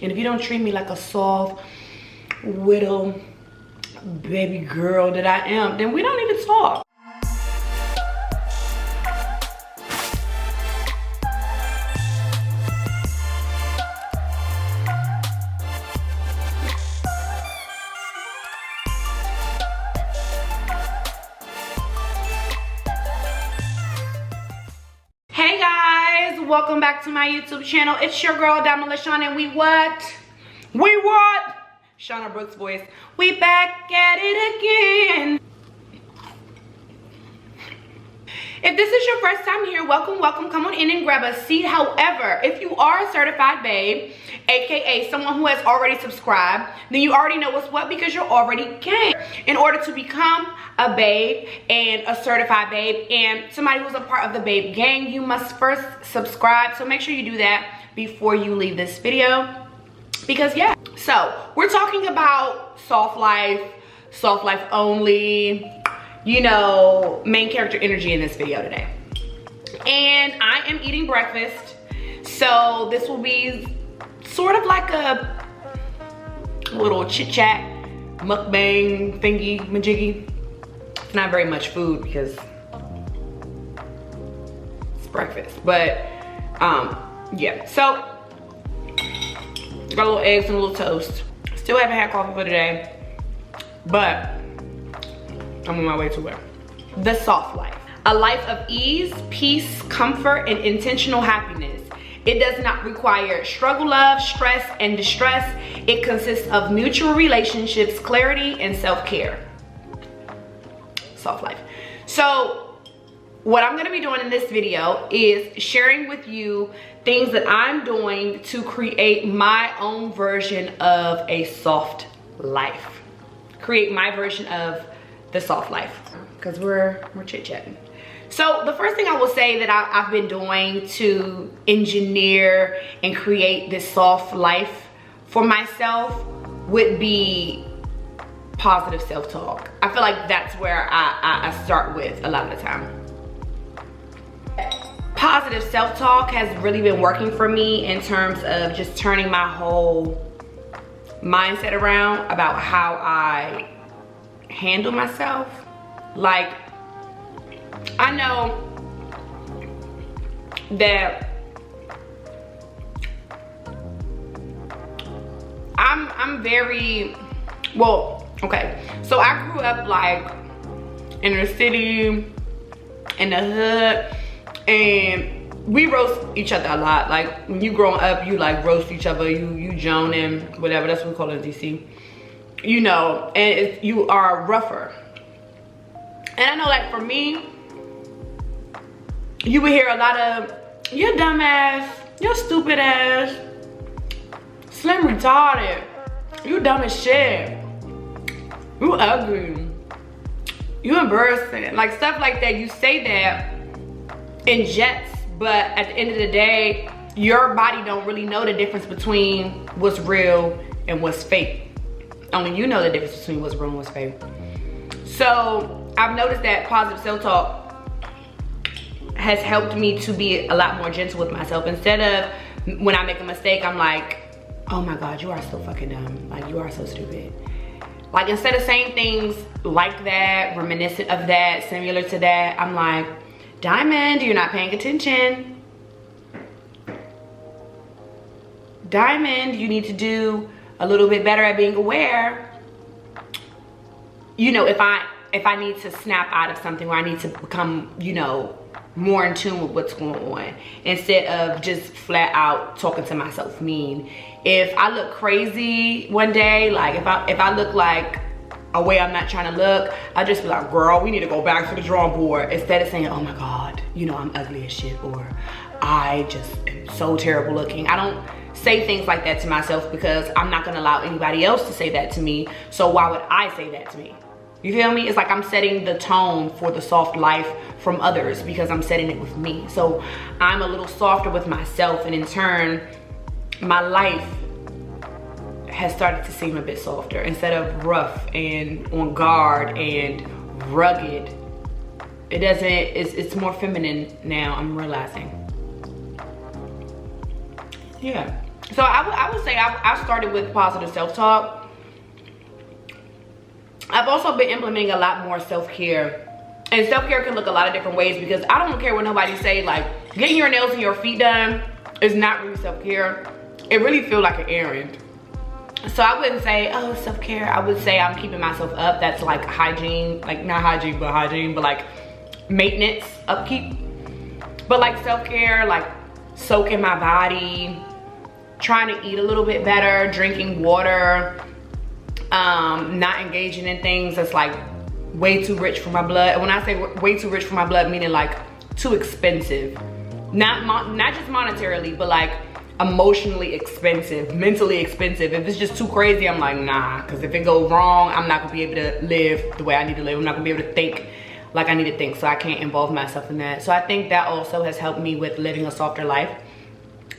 And if you don't treat me like a soft, little baby girl that I am, then we don't need to talk. Hey guys, welcome back to my YouTube channel. It's your girl Dyme, and we what? Shauna Brooks' voice. We back at it again. If this is your first time here, welcome. Come on in and grab a seat. However, if you are a certified babe, aka someone who has already subscribed, then you already know what's what because you're already gang. In order to become a babe and a certified babe and somebody who's a part of the Babe gang, you must first subscribe. So make sure you do that before you leave this video. Because yeah, so we're talking about soft life only, you know, main character energy in this video today. And I am eating breakfast, so this will be sort of like a little chit chat mukbang thingy majiggy. It's not very much food because it's breakfast, but yeah. So got a little eggs and a little toast. Still haven't had coffee for today, but I'm on my way to it. The soft life. A life of ease, peace, comfort, and intentional happiness. It does not require struggle, love, stress, and distress. It consists of mutual relationships, clarity, and self-care. Soft life. So what I'm gonna be doing in this video is sharing with you things that I'm doing to create my own version of a soft life. Create my version of the soft life, because we're chit-chatting. So the first thing I will say that I've been doing to engineer and create this soft life for myself would be positive self-talk. I feel like that's where I start with a lot of the time. Positive self-talk has really been working for me in terms of just turning my whole mindset around about how I handle myself. Like, I know that I'm very, well, okay, so I grew up like in the city, in the hood, and we roast each other a lot. Like when you growing up, you like roast each other, you joning, whatever, that's what we call it in DC. You know, and you are rougher. And I know, like, for me, you would hear a lot of, you're dumb ass, you're stupid ass, slim retarded, you dumb as shit, you ugly, you embarrassing, like stuff like that. You say that in jest, but at the end of the day, your body don't really know the difference between what's real and what's fake. Only you know the difference between what's real and what's fake. So I've noticed that positive self-talk has helped me to be a lot more gentle with myself. Instead of when I make a mistake, I'm like, oh my God, you are so fucking dumb. Like, you are so stupid. Like, instead of saying things like that, reminiscent of that, similar to that, I'm like, Diamond, you're not paying attention. Diamond, you need to do a little bit better at being aware. You know, if I need to snap out of something, or I need to become, you know, more in tune with what's going on, instead of just flat out talking to myself mean. If I look crazy one day, like if I look like a way I'm not trying to look, I just be like, girl, we need to go back to the drawing board, instead of saying, oh my God, you know, I'm ugly as shit, or I just am so terrible looking. I don't say things like that to myself because I'm not gonna allow anybody else to say that to me. So why would I say that to me? You feel me? It's like I'm setting the tone for the soft life from others because I'm setting it with me. So I'm a little softer with myself, and in turn, my life has started to seem a bit softer. Instead of rough and on guard and rugged, it's more feminine now, I'm realizing. Yeah. So I would say I started with positive self-talk. I've also been implementing a lot more self-care. And self-care can look a lot of different ways, because I don't care what nobody say, like getting your nails and your feet done is not really self-care. It really feels like an errand. So I wouldn't say, oh, self-care. I would say I'm keeping myself up. That's like hygiene, like not hygiene, but like maintenance, upkeep. But like self-care, like soaking my body, trying to eat a little bit better, drinking water, not engaging in things that's like way too rich for my blood. And when I say way too rich for my blood, meaning like too expensive. Not just monetarily, but like emotionally expensive, mentally expensive. If it's just too crazy, I'm like, nah, because if it goes wrong, I'm not gonna be able to live the way I need to live. I'm not gonna be able to think like I need to think, so I can't involve myself in that. So I think that also has helped me with living a softer life,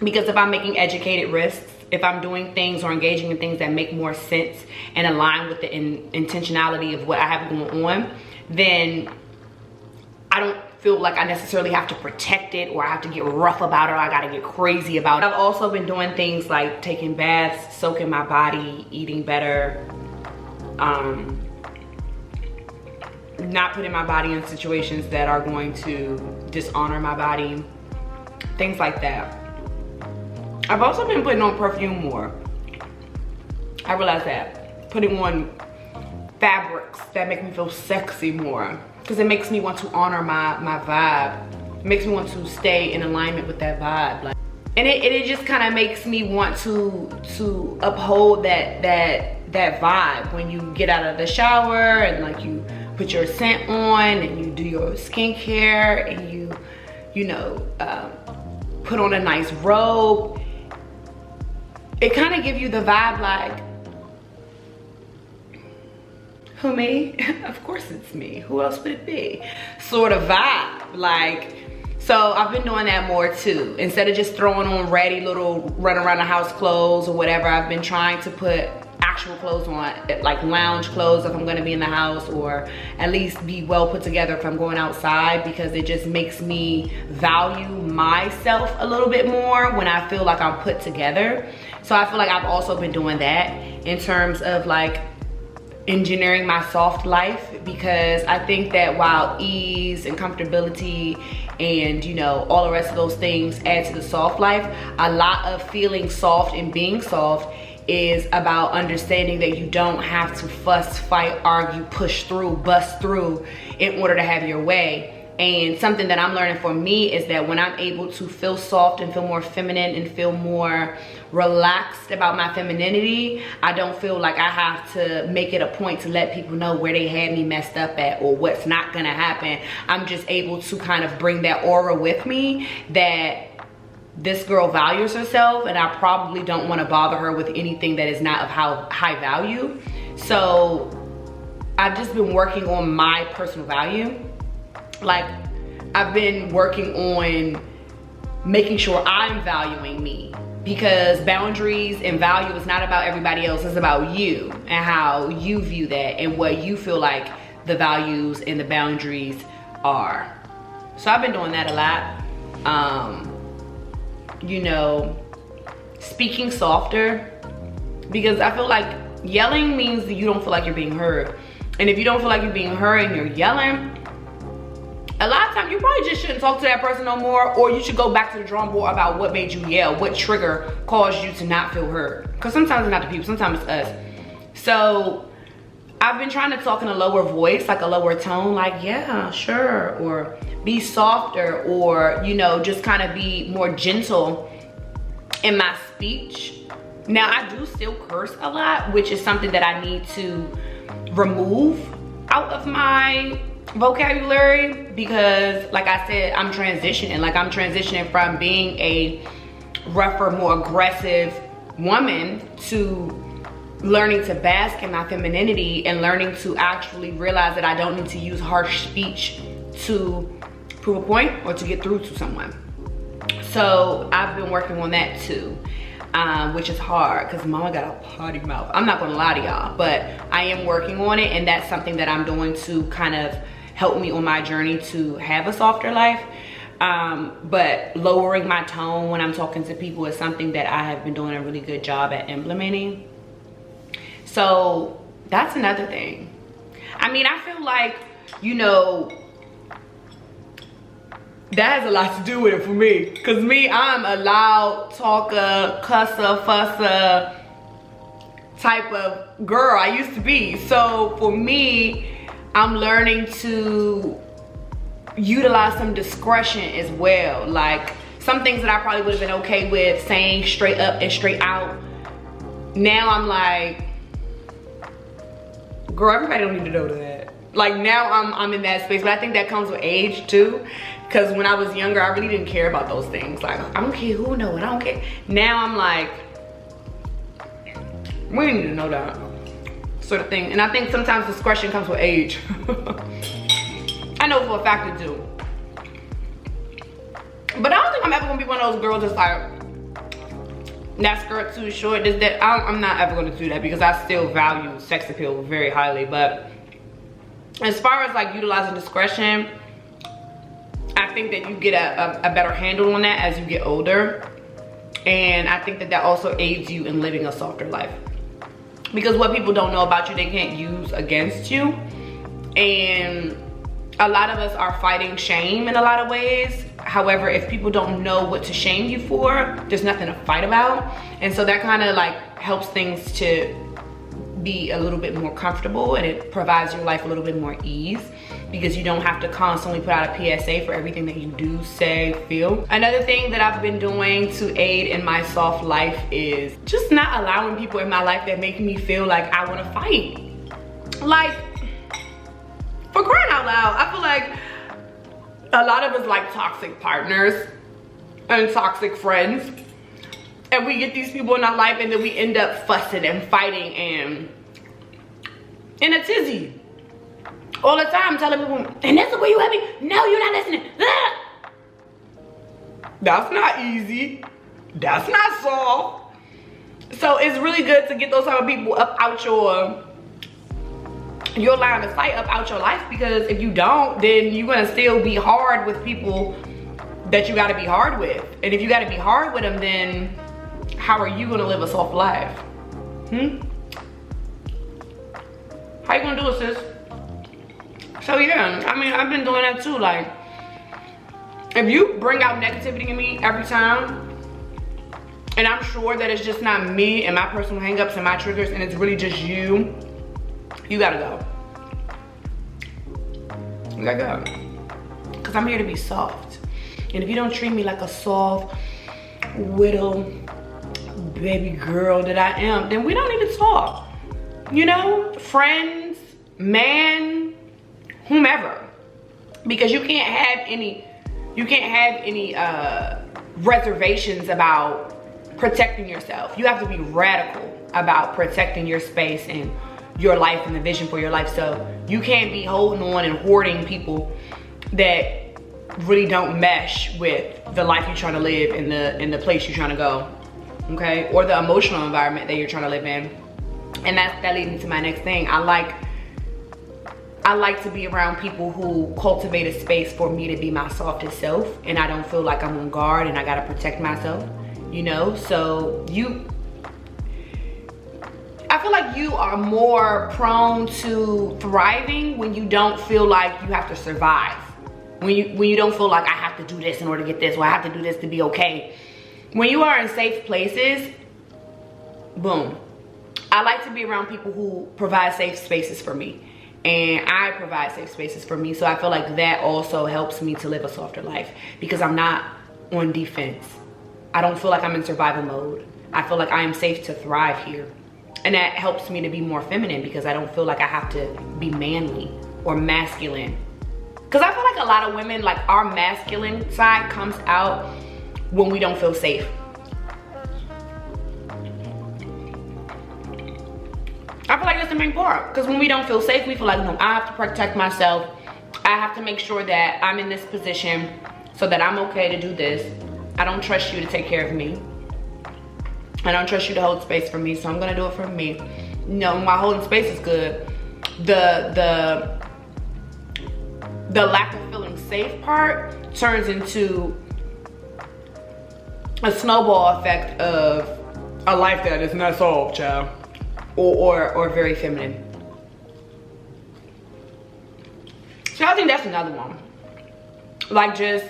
because if I'm making educated risks, if I'm doing things or engaging in things that make more sense and align with the intentionality of what I have going on, then I don't feel like I necessarily have to protect it, or I have to get rough about it, or I gotta get crazy about it. I've also been doing things like taking baths, soaking my body, eating better, not putting my body in situations that are going to dishonor my body, things like that. I've also been putting on perfume more. I realized that. Putting on fabrics that make me feel sexy more, because it makes me want to honor my vibe. It makes me want to stay in alignment with that vibe. Like, and it just kind of makes me want to uphold that vibe when you get out of the shower and like you put your scent on and you do your skincare and you know, put on a nice robe. It kind of gives you the vibe like, who, me? Of course it's me. Who else would it be? Sort of vibe. Like, so I've been doing that more too. Instead of just throwing on ratty little run around the house clothes or whatever, I've been trying to put actual clothes on, like lounge clothes if I'm gonna be in the house, or at least be well put together if I'm going outside, because it just makes me value myself a little bit more when I feel like I'm put together. So I feel like I've also been doing that in terms of like engineering my soft life, because I think that while ease and comfortability and, you know, all the rest of those things add to the soft life, a lot of feeling soft and being soft is about understanding that you don't have to fuss, fight, argue, push through, bust through in order to have your way. And something that I'm learning for me is that when I'm able to feel soft and feel more feminine and feel more relaxed about my femininity, I don't feel like I have to make it a point to let people know where they had me messed up at or what's not gonna happen. I'm just able to kind of bring that aura with me that this girl values herself, and I probably don't want to bother her with anything that is not of high value. So I've just been working on my personal value. Like, I've been working on making sure I'm valuing me, because boundaries and value is not about everybody else. It's about you and how you view that and what you feel like the values and the boundaries are. So I've been doing that a lot. You know, speaking softer, because I feel like yelling means that you don't feel like you're being heard. And if you don't feel like you're being heard and you're yelling, a lot of times you probably just shouldn't talk to that person no more, or you should go back to the drawing board about what made you yell, what trigger caused you to not feel heard. Because sometimes it's not the people, sometimes it's us. So I've been trying to talk in a lower voice, like a lower tone, like, yeah, sure, or be softer, or, you know, just kind of be more gentle in my speech. Now, I do still curse a lot, which is something that I need to remove out of my vocabulary, because like I said, I'm transitioning from being a rougher, more aggressive woman to learning to bask in my femininity and learning to actually realize that I don't need to use harsh speech to prove a point or to get through to someone. So I've been working on that too, which is hard because mama got a potty mouth. I'm not gonna lie to y'all, but I am working on it, and that's something that I'm doing to kind of help me on my journey to have a softer life. But lowering my tone when I'm talking to people is something that I have been doing a really good job at implementing. So that's another thing. I mean, I feel like, you know, that has a lot to do with it for me. Cause me, I'm a loud talker, cusser, fusser type of girl. I used to be. So for me, I'm learning to utilize some discretion as well. Like some things that I probably would have been okay with saying straight up and straight out. Now I'm like, girl, everybody don't need to know that. Like now I'm in that space, but I think that comes with age too. Cause when I was younger, I really didn't care about those things. Like, I don't care who know it, I don't care. Now I'm like, we need to know that sort of thing. And I think sometimes discretion comes with age. I know for a fact it do. But I don't think I'm ever gonna be one of those girls that's like, that skirt too short, this, that. I'm not ever gonna do that because I still value sex appeal very highly. But as far as like utilizing discretion, I think that you get a better handle on that as you get older. And I think that that also aids you in living a softer life. Because what people don't know about you, they can't use against you. And a lot of us are fighting shame in a lot of ways. However, if people don't know what to shame you for, there's nothing to fight about. And so that kind of like helps things to be a little bit more comfortable, and it provides your life a little bit more ease because you don't have to constantly put out a PSA for everything that you do, say, feel. Another thing that I've been doing to aid in my soft life is just not allowing people in my life that make me feel like I want to fight. Like, for crying out loud, I feel like a lot of us like toxic partners and toxic friends. And we get these people in our life and then we end up fussing and fighting and in a tizzy. All the time telling people, and this is where you at me? No, you're not listening. Ah! That's not easy. That's not soft. So it's really good to get those type of people up out your line of sight, up out your life, because if you don't, then you're gonna still be hard with people that you gotta be hard with. And if you gotta be hard with them, then how are you gonna live a soft life? How you gonna do it, sis? So yeah, I mean, I've been doing that too. Like, if you bring out negativity in me every time, and I'm sure that it's just not me and my personal hangups and my triggers, and it's really just you, you gotta go. You gotta go. Because I'm here to be soft. And if you don't treat me like a soft, little baby girl that I am, then we don't need to talk. You know, friends, man, whomever. Because you can't have any reservations about protecting yourself. You have to be radical about protecting your space and your life and the vision for your life. So you can't be holding on and hoarding people that really don't mesh with the life you're trying to live in the place you're trying to go, okay? Or the emotional environment that you're trying to live in. And that leads me to my next thing. I like to be around people who cultivate a space for me to be my softest self, and I don't feel like I'm on guard and I gotta protect myself, you know? So I feel like you are more prone to thriving when you don't feel like you have to survive. When you don't feel like I have to do this in order to get this, or I have to do this to be okay. When you are in safe places, boom. I like to be around people who provide safe spaces for me. And I provide safe spaces for me. So I feel like that also helps me to live a softer life because I'm not on defense. I don't feel like I'm in survival mode. I feel like I am safe to thrive here. And that helps me to be more feminine because I don't feel like I have to be manly or masculine. Because I feel like a lot of women, like our masculine side comes out when we don't feel safe. I feel like that's the main part. Because when we don't feel safe, we feel like, no, I have to protect myself. I have to make sure that I'm in this position so that I'm okay to do this. I don't trust you to take care of me. I don't trust you to hold space for me, so I'm gonna do it for me. No, my holding space is good. The lack of feeling safe part turns into a snowball effect of a life that is not solved, child, or very feminine. So I think that's another one. Like, just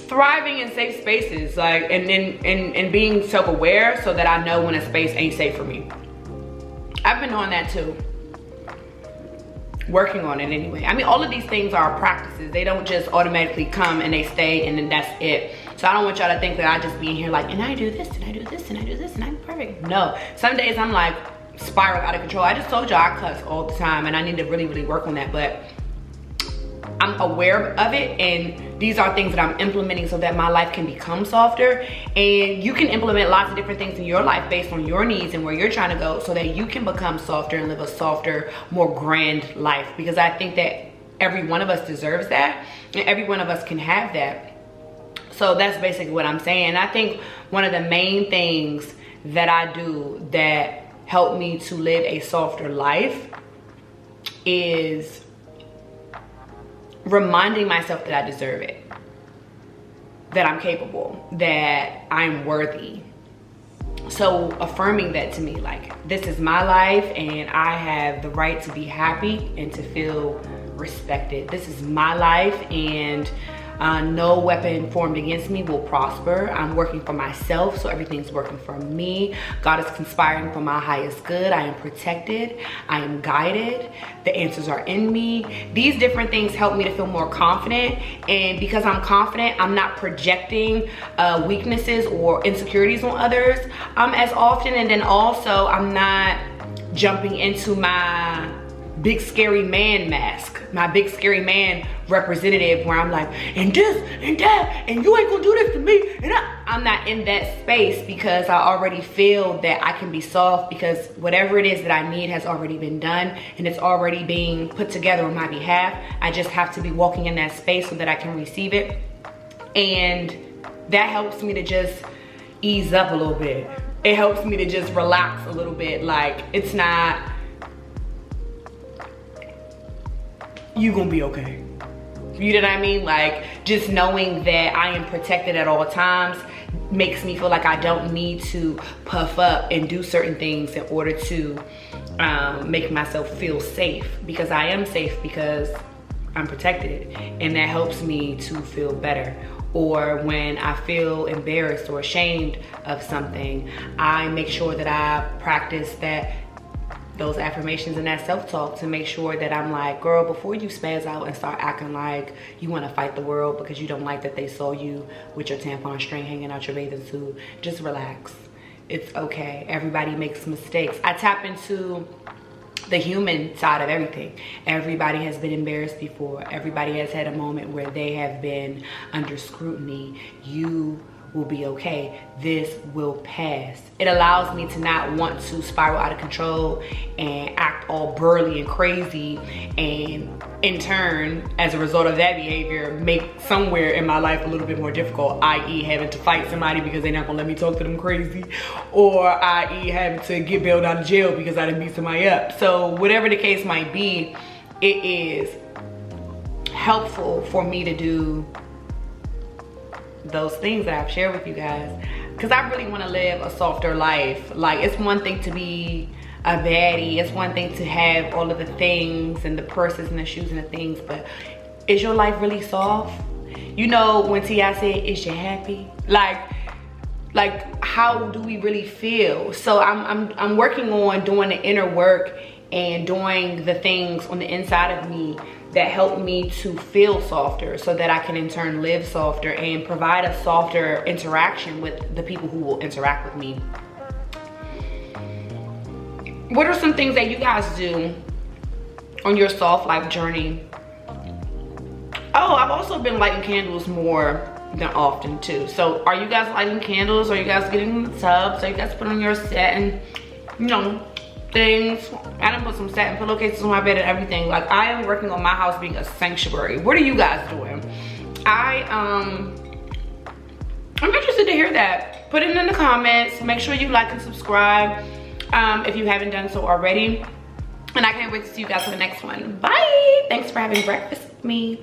thriving in safe spaces, like, and being self-aware so that I know when a space ain't safe for me. I've been on that too. Working on it anyway. I mean, all of these things are practices. They don't just automatically come and they stay and then that's it. So I don't want y'all to think that I just be in here like, and I do this and I do this and I do this and I'm perfect. No, some days I'm like spiral out of control. I just told y'all I cuss all the time and I need to really, really work on that, but I'm aware of it, and these are things that I'm implementing so that my life can become softer. And you can implement lots of different things in your life based on your needs and where you're trying to go so that you can become softer and live a softer, more grand life. Because I think that every one of us deserves that, and every one of us can have that. So that's basically what I'm saying. I think one of the main things that I do that help me to live a softer life is reminding myself that I deserve it, that I'm capable, that I'm worthy. So affirming that to me, like, this is my life and I have the right to be happy and to feel respected. This is my life and no weapon formed against me will prosper. I'm working for myself, so everything's working for me. God is conspiring for my highest good. I am protected. I am guided. The answers are in me. These different things help me to feel more confident. And because I'm confident, I'm not projecting weaknesses or insecurities on others as often. And then also, I'm not jumping into my big scary man mask, my big scary man representative, where I'm like, and this and that, and you ain't gonna do this to me, and I'm not in that space, because I already feel that I can be soft, because whatever it is that I need has already been done and it's already being put together on my behalf. I just have to be walking in that space so that I can receive it, and that helps me to just ease up a little bit. It helps me to just relax a little bit. Like, it's not, you gonna be okay. You know what I mean? Like, just knowing that I am protected at all times makes me feel like I don't need to puff up and do certain things in order to make myself feel safe, because I am safe because I'm protected, and that helps me to feel better. Or when I feel embarrassed or ashamed of something, I make sure that I practice those affirmations and that self-talk to make sure that I'm like, girl, before you spaz out and start acting like you want to fight the world because you don't like that they saw you with your tampon string hanging out your bathing suit, just relax. It's okay. Everybody makes mistakes. I tap into the human side of everything. Everybody has been embarrassed before. Everybody has had a moment where they have been under scrutiny. You will be okay. This will pass. It allows me to not want to spiral out of control and act all burly and crazy, and in turn, as a result of that behavior, make somewhere in my life a little bit more difficult, i.e. having to fight somebody because they're not gonna let me talk to them crazy, or i.e. having to get bailed out of jail because I didn't beat somebody up. So whatever the case might be, it is helpful for me to do those things that I've shared with you guys, because I really want to live a softer life. Like, it's one thing to be a baddie, it's one thing to have all of the things and the purses and the shoes and the things, but is your life really soft? You know, when T.I. said, is you happy? Like how do we really feel? So I'm working on doing the inner work and doing the things on the inside of me that help me to feel softer, so that I can in turn live softer and provide a softer interaction with the people who will interact with me. What are some things that you guys do on your soft life journey? Oh, I've also been lighting candles more than often too. So are you guys lighting candles? Are you guys getting in the tubs? Are you guys putting on your satin, you know, things? I done put some satin pillowcases on my bed and everything. Like, I am working on my house being a sanctuary. What are you guys doing? I'm interested to hear that. Put it in the comments. Make sure you like and subscribe if you haven't done so already. And I can't wait to see you guys for the next one. Bye. Thanks for having breakfast with me.